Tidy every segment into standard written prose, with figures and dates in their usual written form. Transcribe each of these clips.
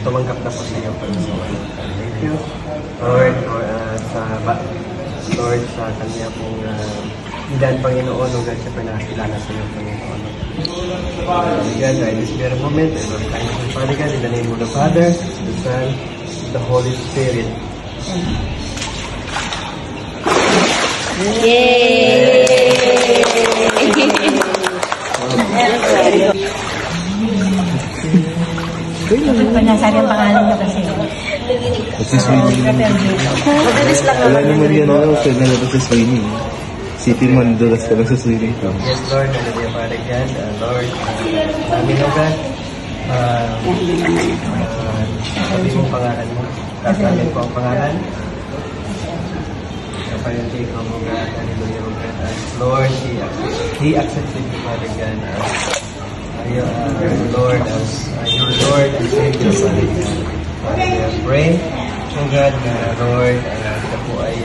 tumanggap na po sa iyo, Panginoon. Thank you, Lord, Lord, sa kanya pong ilan, Panginoon, o God, siya pinakilala sa iyo, Panginoon. God, I this very moment, I will thank you, Father God, in the name of the Father, the Son, the Holy Spirit. Yay! Panasabi ang pangalan niyo kasi. Kasi Sweeney. Madalis lang Wala naman yan ako. Pwede na ito sa Sweeney. City man, dulas ka lang sa Sweeney. Yes, Lord, hallelujah, Father God. Lord, amin o God. Sabi mo pangalan mo. Kasamin po ang pangalan. Kapayunti ko mo God. Hallelujah, o God. Lord, He accepted you, Father God. Lord, as your Lord and Savior, Father God. Father God, pray, O God, Lord, ito po ay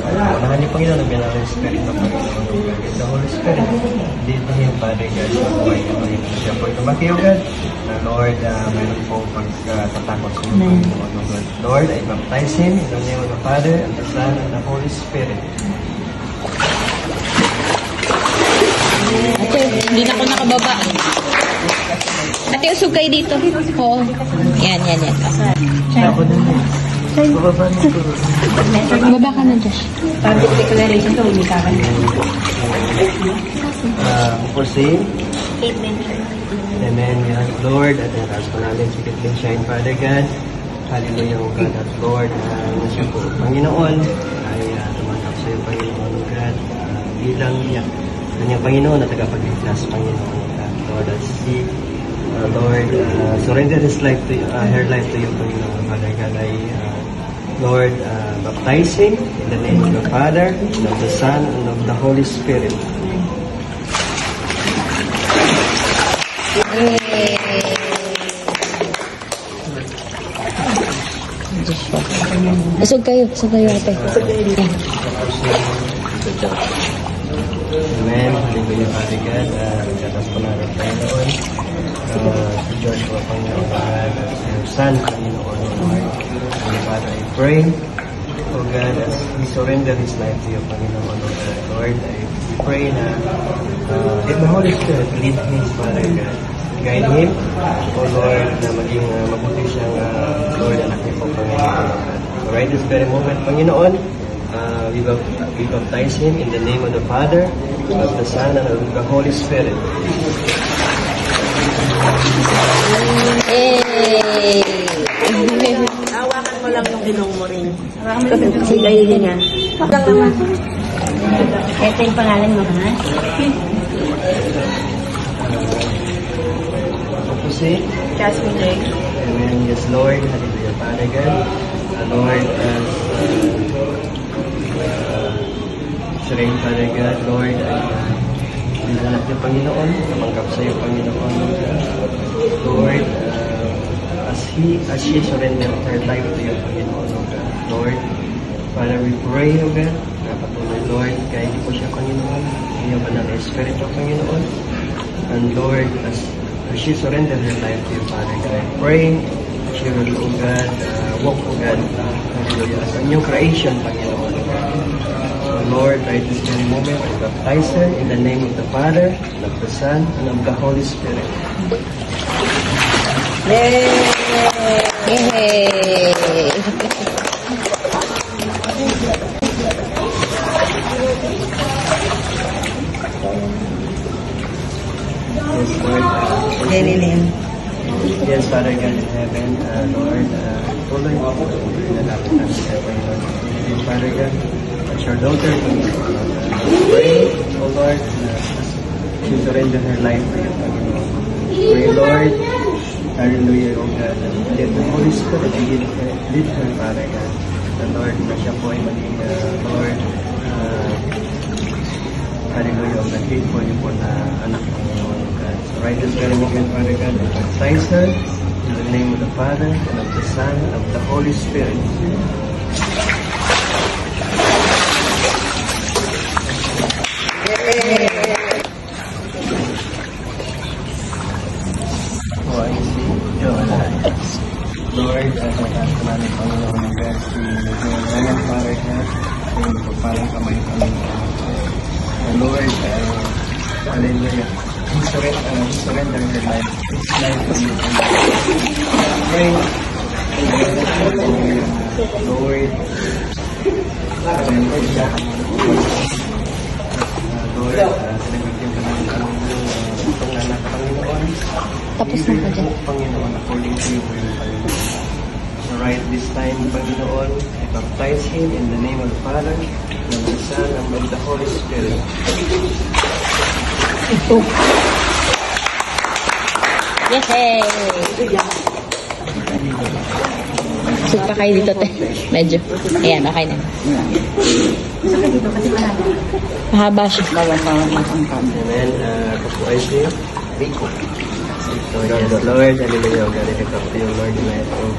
unahan niyo, Panginoon, ang binang Spirit ng Panginoon, O God. The Holy Spirit, lead Him, Father God, sa buhay niyo, Panginoon. Siya po ay tumaki, O God, na Lord, mayroon po pagkatakot sa iyo, Panginoon, O God. Lord, I baptize Him in the name of the Father, and the Son, and the Holy Spirit. Ate, hindi na ako nakababa. Ate, usog kayo dito. Oo. Yan. Baba ka na, Josh. Public declaration to, hindi ka kanya. Foresee. Amen. Yes, Lord, at ang taas po namin, sikit din shine, Father God. Hallelujah, O God, at Lord, na siya po, Panginoon, ay tumanggap sa iyo, Panginoon, O God, bilang kanyang Panginoon at tagapagligtas, Panginoon, O God. Lord, at si Lord, surrender his life to you, her life to you, Panginoon, Father God, ay Lord, baptize him in the name of the Father, and of the Son, and of the Holy Spirit. Usog kayo, ate. Amen. Hallelujah, Father God. Nagkatas po namin, Panginoon. Si Joshua, Panginoon, sa iyong Son, Panginoon, Lord. Father, I pray, O God, as He surrendered His life to you, Panginoon, Lord, I pray na let the Holy Spirit lead Him, Father God. Guide Him, O Lord, na maging mabuti siyang Lord, anak niyo po, Panginoon. So right this very moment, Panginoon, we baptize him in the name of the Father, of the Son, and of the Holy Spirit. Hawakan mo lang yung ilong mo rin. Kasi kayo din yan. Hawakan naman. Ito yung pangalan mo, ha? Kasi, Jasmine J. Amen. Yes, Lord. Hallelujah, Father God. Lord, as Sirain, Father God, Lord, dinanap niyo, Panginoon, tumanggap sa iyo, Panginoon, Lord, as she surrendered her life to you, Panginoon, Lord, Father, we pray, O God, na patuloy, Lord, guide po siya, Panginoon, iyong banal na Espiritu, Panginoon, and Lord, as she surrendered her life to you, Father God, I pray, she will, O God, walk, O God, hallelujah, as a new creation, Panginoon. So, Lord, right this very moment, I baptize her in the name of the Father, and of the Son, and of the Holy Spirit. Yay! Yes, Lord. Yes, Father God in heaven, Lord, tuloy mo ako, nalapit namin sa Panginoon. Father God, at your daughter, pray, O Lord, she surrender her life to you, Panginoon. Pray, Lord, hallelujah, O God, let the Holy Spirit lead her, Father God. The Lord, na siya po ay maging, Lord, hallelujah, O God, faithful niyo po na anak ng Panginoon, O God. So right this very moment, Father God, I baptize her in the name of the Father, and of the Son, and of the Holy Spirit. Oh, I see. Lord, pagkakaas ko namin, Panginoon, ng God, si Ryan, Father God, sa iyong pagpalang kamay, Panginoon. Lord, hallelujah. Surrender your life. His life to you. Pray. Lord, sinagagyan ka namin itong anak, Panginoon. Tapos na ka dyan. Panginoon, according to your will, Panginoon. So right this time, Panginoon, I baptize him in the name of the Father, and of the Son, and of the Holy Spirit. Ito. Yay! Sug pa kayo dito, te. Medyo. Ayan, okay na. Mahaba siya. Amen. Ako po ay si Rico. So, yes, Lord, hallelujah, God, I lift up to you, Lord, in light of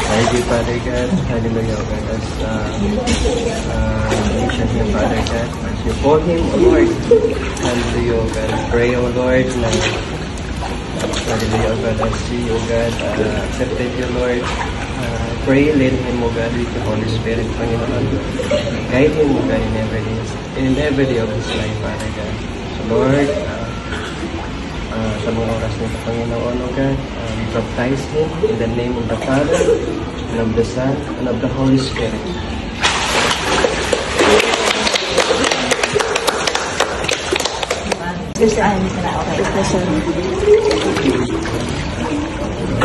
thank you, Father God, hallelujah, God, as nation here, Father God, as you call him, O Lord, hallelujah, God, I pray, O Lord, na hallelujah, God, as you, O God, accepted you, Lord, pray, lead him, O God, with the Holy Spirit, Panginoon, guide him, O God, in every day of his life, Father God. So, Lord, sa mga oras nito, Panginoon, O God, we baptize him in the name of the Father, and of the Son, and of the Holy Spirit.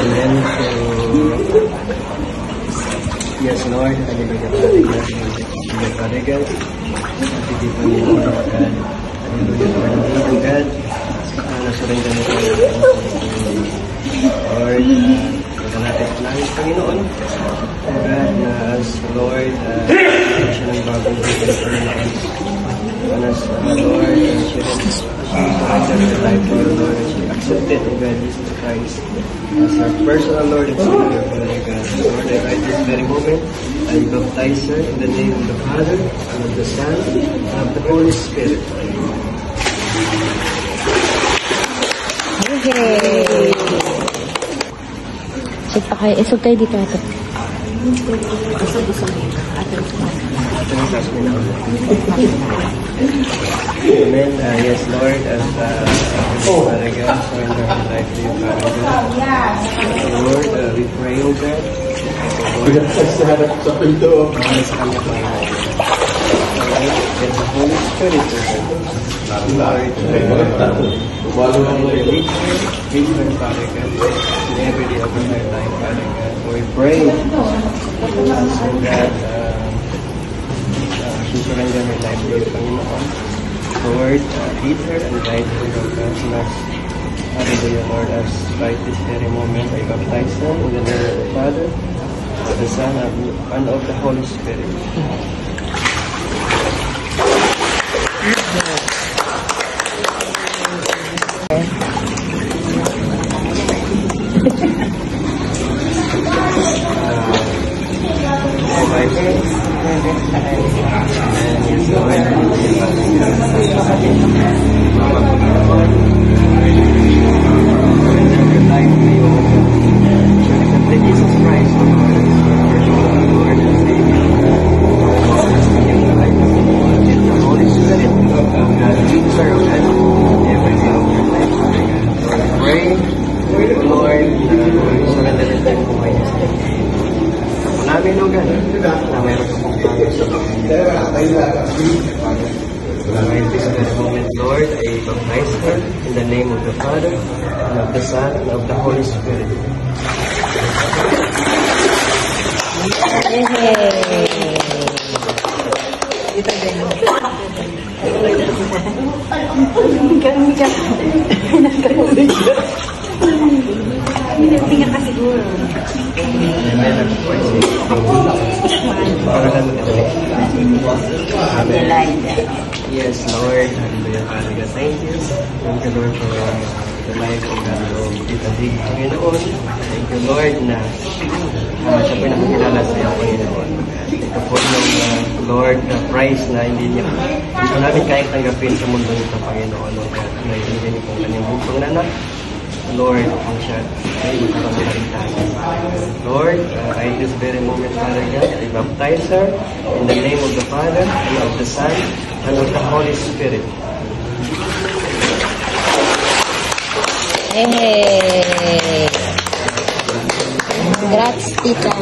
Amen. So, yes, Lord, hallelujah, Father God, hallelujah, Father God, hallelujah, Panginoon, O God, hallelujah, Lord, O God, nasurrender mo tayo, Lord, natin namin, Panginoon, O God, na as Lord, siya ng bagong buhay, Panginoon, and as Lord, she surrendered her life to you, Lord, and she accepted, O God, Jesus Christ, as her personal Lord and Savior, Father God. Lord, I right this very moment, I baptize her in the name of the Father, and of the Son, and of the Holy Spirit. Yay! Sug pa kayo. Sug kayo dito, ate. Amen. Yes, Lord, as Father God, surrender our life to you, Father God. Lord, we pray, O God. Lord, sa kanya, Panginoon. And the Holy Spirit, Lord, lead her, Father God, in every day of her life, Father God. We pray, so God, she surrender her life to you, Panginoon. Lord, lead her and guide her, O God, as hallelujah, Lord, as right this very moment, I baptize her in the name of the Father, of the Son, and of the Holy Spirit. Lord, I baptize her in the name of the Father, and of the Son, and of the Holy Spirit. Tingnan ka siguro. Yes, Lord. Hallelujah, Father God. Thank you. Thank you, Lord, for the life of Tita Dig, Panginoon. Thank you, Lord, na siya po nakakilala sa iyo, Panginoon. Ito po yung Lord, na price na hindi namin kaya tanggapin sa mundo nito, Panginoon. Na ibigay niyo po kanyang buntong anak. Lord, kung siya ay magpapalagay tayo. Lord, at this very moment, Father God, I baptize her in the name of the Father, and of the Son, and of the Holy Spirit. Hey! Congrats, tita!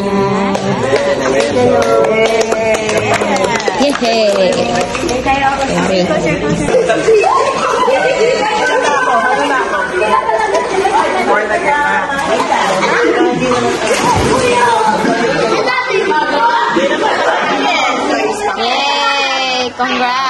Yay! Yay! Congrats!